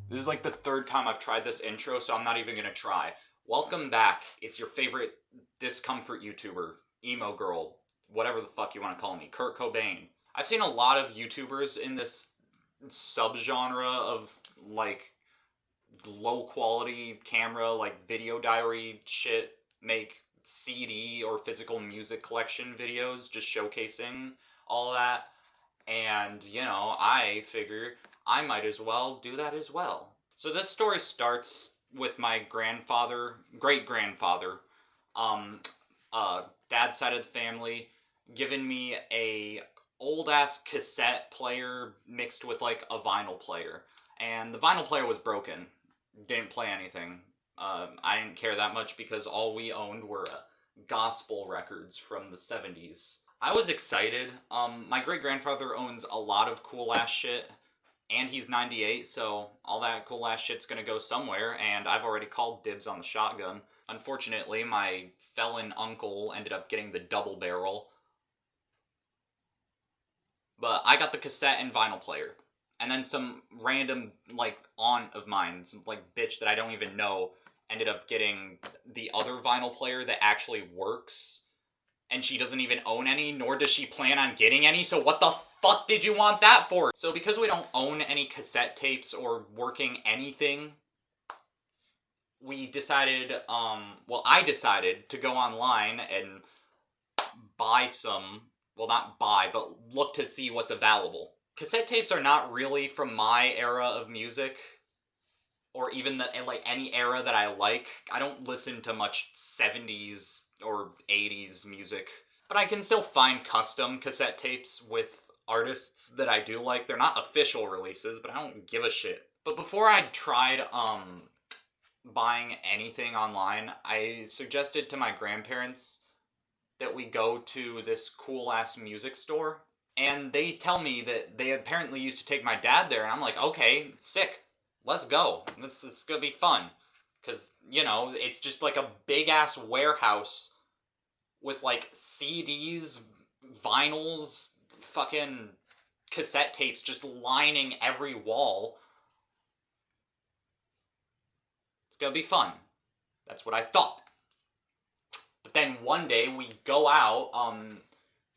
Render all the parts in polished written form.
This is like the third time I've tried this intro, so I'm not even gonna try. Welcome back. It's your favorite discomfort YouTuber, emo girl, whatever the fuck you want to call me, Kurt Cobain. I've seen a lot of YouTubers in this subgenre of like low quality camera, like video diary shit, make CD or physical music collection videos just showcasing all that. And, I figure I might as well do that as well. So this story starts with my grandfather, great grandfather, um, dad's side of the family, giving me a old ass cassette player mixed with like a vinyl player. And the vinyl player was broken, didn't play anything. I didn't care that much because all we owned were gospel records from the 70s. I was excited. My great grandfather owns a lot of cool ass shit, and he's 98, so all that cool ass shit's gonna go somewhere, and I've already called dibs on the shotgun. Unfortunately, my felon uncle ended up getting the double barrel, but I got the cassette and vinyl player. And then some random, like, aunt of mine, some, like, bitch that I don't even know, ended up getting the other vinyl player that actually works, and she doesn't even own any, nor does she plan on getting any, so what the fuck did you want that for? So because we don't own any cassette tapes or working anything, we decided, I decided to go online and buy some, well, not buy, but look to see what's available. Cassette tapes are not really from my era of music, or even any era that I like. I don't listen to much 70s or 80s music, but I can still find custom cassette tapes with artists that I do like. They're not official releases, but I don't give a shit. But before I tried buying anything online, I suggested to my grandparents that we go to this cool ass music store. And they tell me that they apparently used to take my dad there, and I'm like, okay, sick. Let's go. This is gonna be fun. Because, it's just like a big ass warehouse with like CDs, vinyls, fucking cassette tapes just lining every wall. It's gonna be fun. That's what I thought. But then one day we go out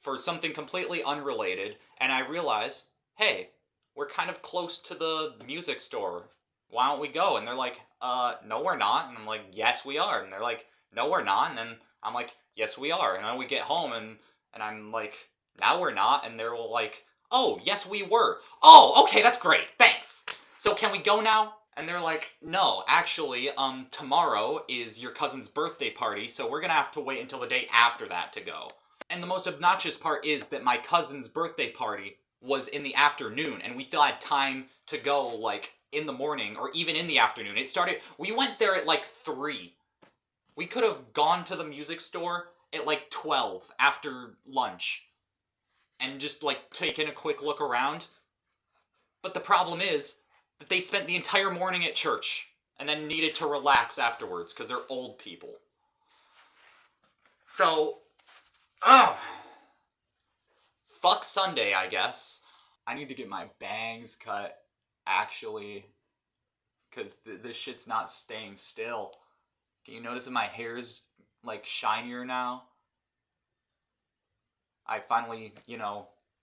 for something completely unrelated, and I realize, hey, we're kind of close to the music store. Why don't we go? And they're like, no, we're not. And I'm like, yes, we are. And they're like, no, we're not. And then I'm like, yes, we are. And then we get home, and I'm like, now we're not. And they're like, oh, yes, we were. Oh, okay, that's great. Thanks. So can we go now? And they're like, no, actually, tomorrow is your cousin's birthday party, so we're gonna have to wait until the day after that to go. And the most obnoxious part is that my cousin's birthday party was in the afternoon, and we still had time to go, like, in the morning, or even in the afternoon. We went there at, like, 3. We could have gone to the music store at, like, 12 after lunch, and just, like, taken a quick look around. But the problem is that they spent the entire morning at church, and then needed to relax afterwards, because they're old people. So, oh, fuck Sunday, I guess. I need to get my bangs cut, actually, because this shit's not staying still. Can you notice that my hair's, like, shinier now? I finally,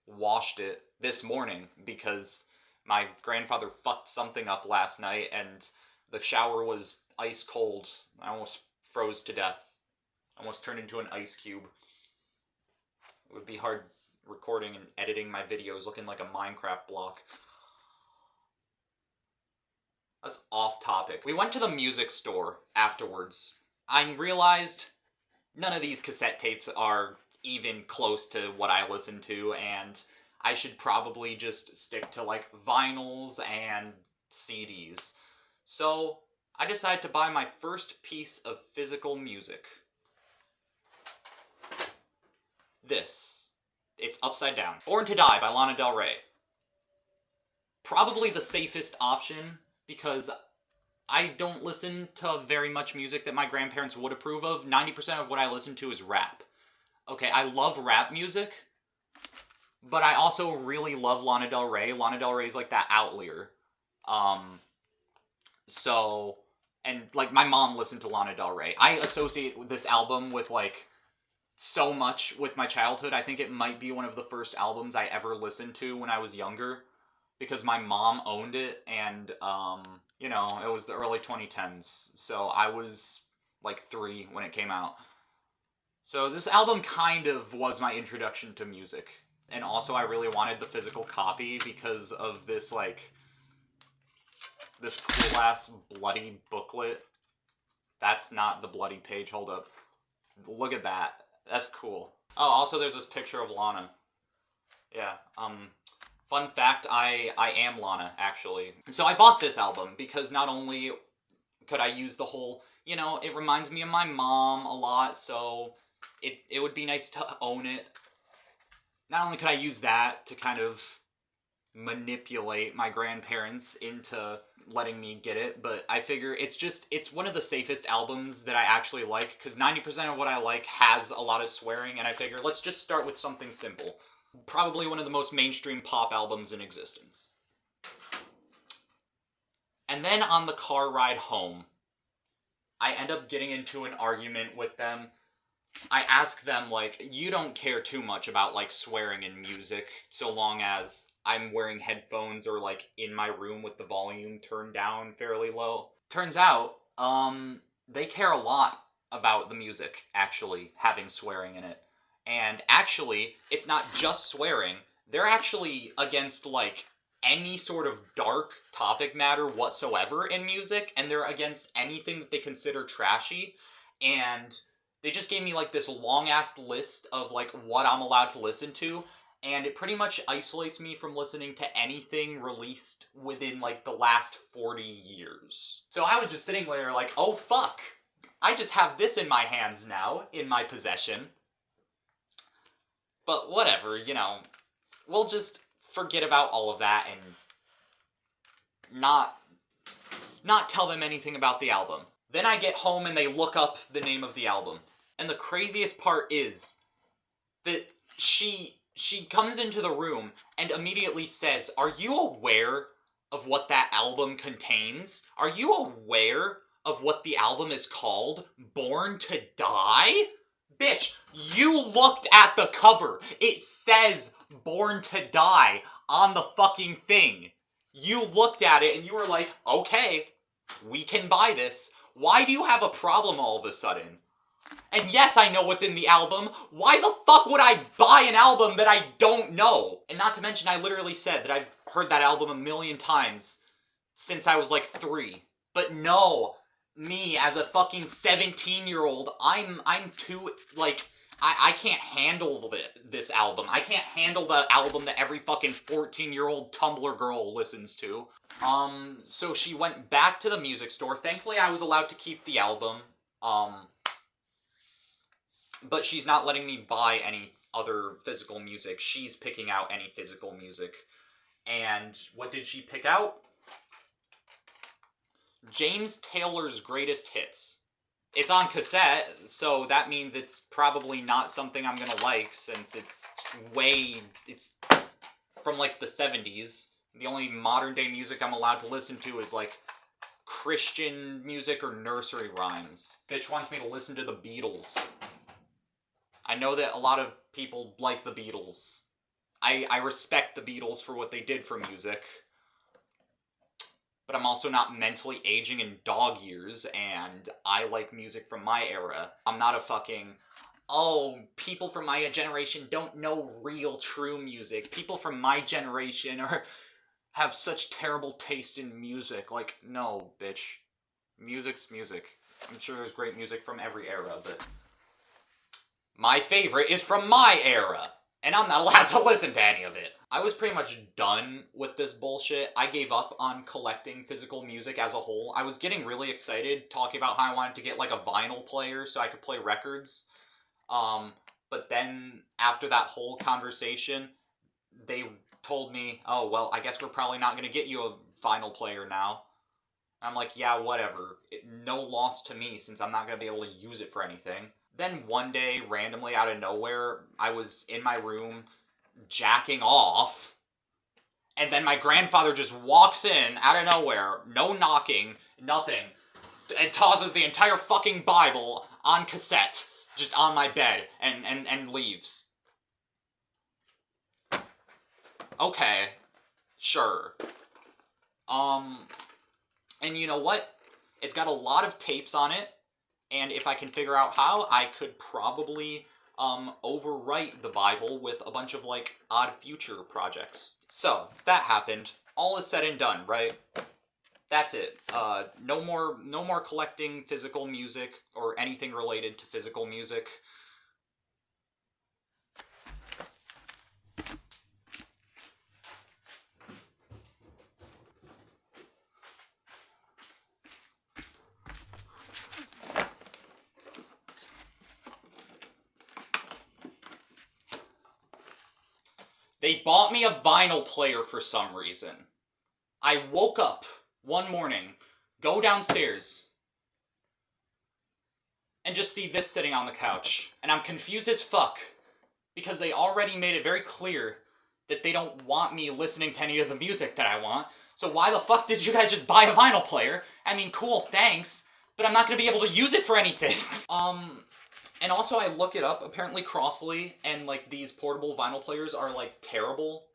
washed it this morning because my grandfather fucked something up last night and the shower was ice cold. I almost froze to death. Almost turned into an ice cube. It would be hard recording and editing my videos looking like a Minecraft block. That's off topic. We went to the music store afterwards. I realized none of these cassette tapes are even close to what I listen to, and I should probably just stick to like vinyls and CDs. So I decided to buy my first piece of physical music. This. It's upside down. Born to Die by Lana Del Rey. Probably the safest option because I don't listen to very much music that my grandparents would approve of. 90% of what I listen to is rap. Okay, I love rap music, but I also really love Lana Del Rey. Lana Del Rey's like that outlier. So, and like my mom listened to Lana Del Rey. I associate this album with like so much with my childhood. I think it might be one of the first albums I ever listened to when I was younger because my mom owned it, and you know, it was the early 2010s. So I was like 3 when it came out. So this album kind of was my introduction to music. And also I really wanted the physical copy because of this like this cool ass bloody booklet. That's not the bloody page, hold up. Look at that. That's cool. Oh, also there's this picture of Lana. Yeah, fun fact, I am Lana, actually. So I bought this album because not only could I use the whole, you know, it reminds me of my mom a lot, so it would be nice to own it. Not only could I use that to kind of manipulate my grandparents into letting me get it, but I figure it's one of the safest albums that I actually like, because 90% of what I like has a lot of swearing, and I figure let's just start with something simple. Probably one of the most mainstream pop albums in existence. And then on the car ride home, I end up getting into an argument with them. I ask them, like, you don't care too much about, like, swearing in music, so long as I'm wearing headphones or, like, in my room with the volume turned down fairly low. Turns out, they care a lot about the music, actually, having swearing in it. And actually, it's not just swearing. They're actually against, like, any sort of dark topic matter whatsoever in music, and they're against anything that they consider trashy, and they just gave me, like, this long-ass list of, like, what I'm allowed to listen to, and it pretty much isolates me from listening to anything released within, like, the last 40 years. So I was just sitting there like, oh, fuck. I just have this in my hands now, in my possession. But whatever, you know, we'll just forget about all of that and not tell them anything about the album. Then I get home and they look up the name of the album. And the craziest part is that she comes into the room and immediately says, "Are you aware of what that album contains? Are you aware of what the album is called? Born to Die?" Bitch, you looked at the cover. It says Born to Die on the fucking thing. You looked at it and you were like, okay, we can buy this. Why do you have a problem all of a sudden? And yes, I know what's in the album. Why the fuck would I buy an album that I don't know? And not to mention, I literally said that I've heard that album a million times since I was like 3. But no, me as a fucking 17-year-old, I'm too, like, I can't handle this album. I can't handle the album that every fucking 14-year-old Tumblr girl listens to. So she went back to the music store. Thankfully, I was allowed to keep the album. But she's not letting me buy any other physical music. She's picking out any physical music. And what did she pick out? James Taylor's Greatest Hits. It's on cassette, so that means it's probably not something I'm gonna like, since it's from like the 70s. The only modern day music I'm allowed to listen to is like Christian music or nursery rhymes. Bitch wants me to listen to the Beatles. I know that a lot of people like the Beatles. I respect the Beatles for what they did for music. But I'm also not mentally aging in dog years, and I like music from my era. I'm not a fucking, oh, people from my generation don't know real, true music. People from my generation have such terrible taste in music. Like, no, bitch. Music's music. I'm sure there's great music from every era, but my favorite is from my era, and I'm not allowed to listen to any of it. I was pretty much done with this bullshit. I gave up on collecting physical music as a whole. I was getting really excited talking about how I wanted to get like a vinyl player so I could play records. But then after that whole conversation, they told me, oh, well, I guess we're probably not going to get you a vinyl player now. I'm like, yeah, whatever. No loss to me since I'm not going to be able to use it for anything. Then one day, randomly out of nowhere, I was in my room jacking off, And then my grandfather just walks in out of nowhere, no knocking, nothing, and tosses the entire fucking Bible on cassette, just on my bed, and leaves. Okay, sure. And you know what? It's got a lot of tapes on it, and if I can figure out how, I could probably overwrite the Bible with a bunch of, like, Odd Future projects. So, that happened. All is said and done, right? That's it. No more collecting physical music or anything related to physical music. They bought me a vinyl player for some reason. I woke up one morning, go downstairs, and just see this sitting on the couch. And I'm confused as fuck, because they already made it very clear that they don't want me listening to any of the music that I want. So why the fuck did you guys just buy a vinyl player? I mean, cool, thanks, but I'm not gonna be able to use it for anything. And also I look it up, apparently Crossley and, like, these portable vinyl players are, like, terrible,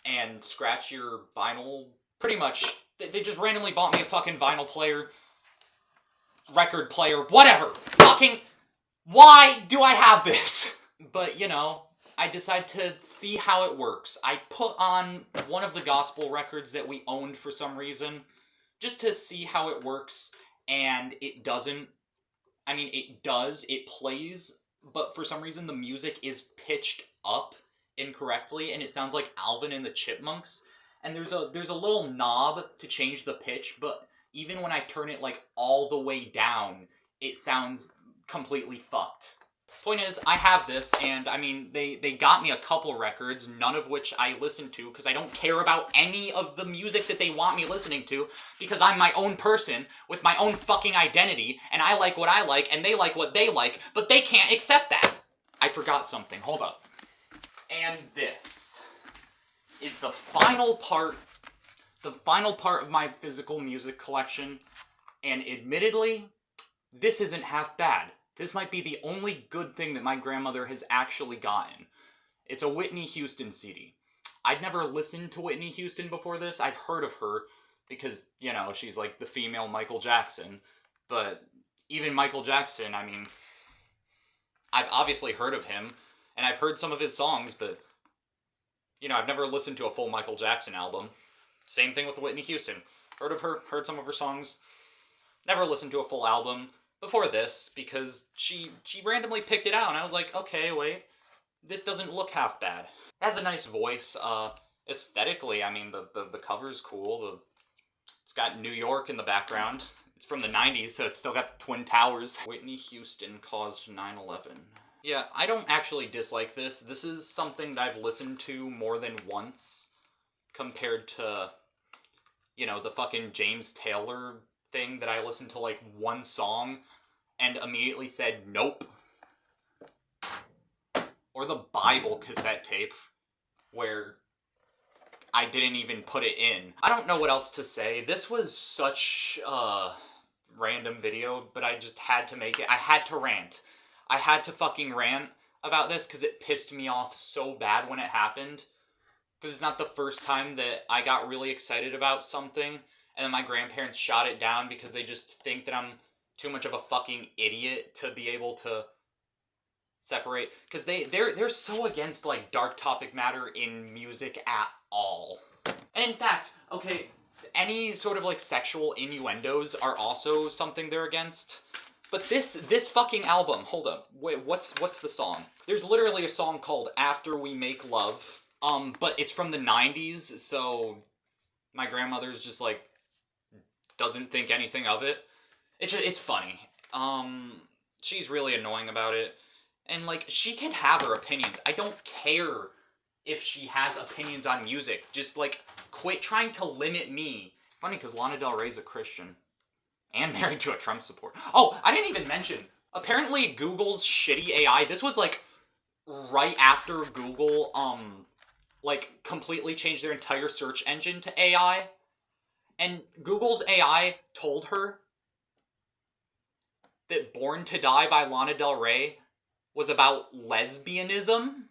and scratch your vinyl, pretty much. They just randomly bought me a fucking vinyl player, record player, whatever. Fucking, why do I have this? But, you know, I decide to see how it works. I put on one of the gospel records that we owned for some reason, just to see how it works, and it doesn't. I mean, it does, it plays, but for some reason the music is pitched up incorrectly, and it sounds like Alvin and the Chipmunks, and there's a little knob to change the pitch, but even when I turn it, like, all the way down, it sounds completely fucked. Point is, I have this, and, I mean, they got me a couple records, none of which I listen to, because I don't care about any of the music that they want me listening to, because I'm my own person, with my own fucking identity, and I like what I like, and they like what they like, but they can't accept that! I forgot something, hold up. And this is the final part of my physical music collection, and admittedly, this isn't half bad. This might be the only good thing that my grandmother has actually gotten. It's a Whitney Houston CD. I'd never listened to Whitney Houston before this. I've heard of her because, you know, she's like the female Michael Jackson. But even Michael Jackson, I mean, I've obviously heard of him, and I've heard some of his songs, but, you know, I've never listened to a full Michael Jackson album. Same thing with Whitney Houston. Heard of her, heard some of her songs, never listened to a full album before this, because she randomly picked it out, and I was like, okay, wait, this doesn't look half bad. It has a nice voice, aesthetically, I mean, the cover's cool, it's got New York in the background. It's from the 90s, so it's still got the Twin Towers. Whitney Houston caused 9/11. Yeah, I don't actually dislike this. This is something that I've listened to more than once, compared to, you know, the fucking James Taylor thing that I listened to, like, one song and immediately said nope. Or the Bible cassette tape, where I didn't even put it in. I don't know what else to say. This was such a random video, but I just had to make it. I had to rant. I had to fucking rant about this because it pissed me off so bad when it happened. Because it's not the first time that I got really excited about something and then my grandparents shot it down because they just think that I'm too much of a fucking idiot to be able to separate. Because they're so against, like, dark topic matter in music at all. And in fact, okay, any sort of, like, sexual innuendos are also something they're against. But this fucking album, hold up, wait, what's the song? There's literally a song called After We Make Love, but it's from the 90s, so my grandmother's just, like, doesn't think anything of it. It's funny. She's really annoying about it. And, like, she can have her opinions. I don't care if she has opinions on music. Just, like, quit trying to limit me. It's funny, because Lana Del Rey's a Christian. And married to a Trump supporter. Oh, I didn't even mention, apparently Google's shitty AI, this was, like, right after Google, like completely changed their entire search engine to AI, and Google's AI told her that Born to Die by Lana Del Rey was about lesbianism.